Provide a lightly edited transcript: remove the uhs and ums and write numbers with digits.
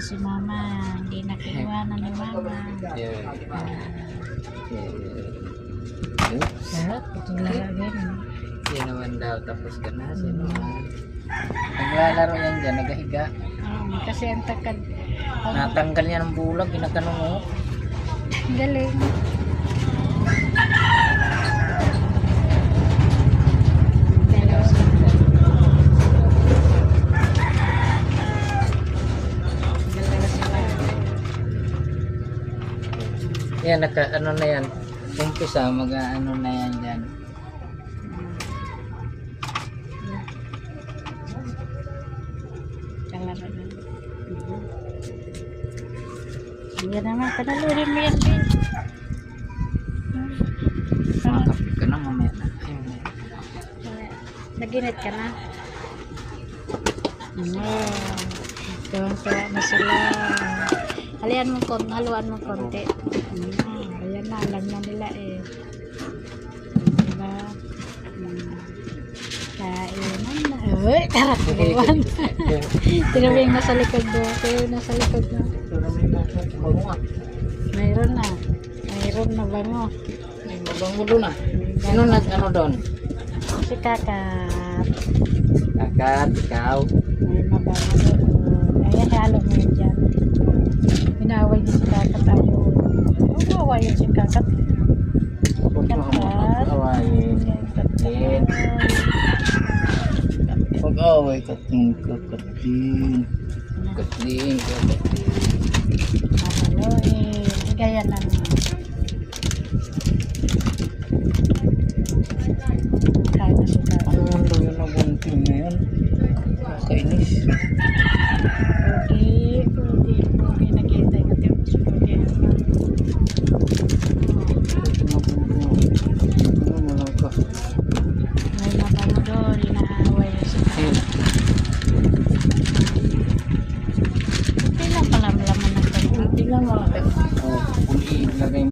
si mama. Hindi na kinuhanan ni mama. Yeah. Sarap, itong lagay mo. Sino man daw, tapos ka na, sino man. Naglalaro yan dyan, nagahiga. Kasi ang takad. Natanggal niya ng bulag, ginaganong mo. Galing. Dalawa sila. Dalawa sila. Yan, ano na yan. Umpisa, ano na yan dyan. Kalaro na. Yan naman, panalurin mo yan, Ben. Makakapit ka na, mamaya na. Ayun na. Naginit ka na. Tuwang-tuwa na sila. Haluan mo konti. Ayan na, alam na nila eh. Diba? Kainan na. Uy, karakuluan. Tinawing nasa likod do. Pero nasa likod na. Mayroon na. Mayroon na bango. May mabango doon ah. Sino nag-ano doon? Si Kakat. Kakat, ikaw. May mabango doon. Ayan, halo mo yun dyan. Inaway niya si Kakat ayaw. Huwag yun si Kakat. Huwag mo awayin. Katin. Huwag away, Katin. Katin. Katin. Katin. Mapaluin. Gaya na naman. Kain na si Kakat. Ano man daw yun ang bunting na yun? Kainis. Pugi. Nakita ko ito. Pugi. Ano mo lang ka? May mabango doon. Inaaway si Kakat.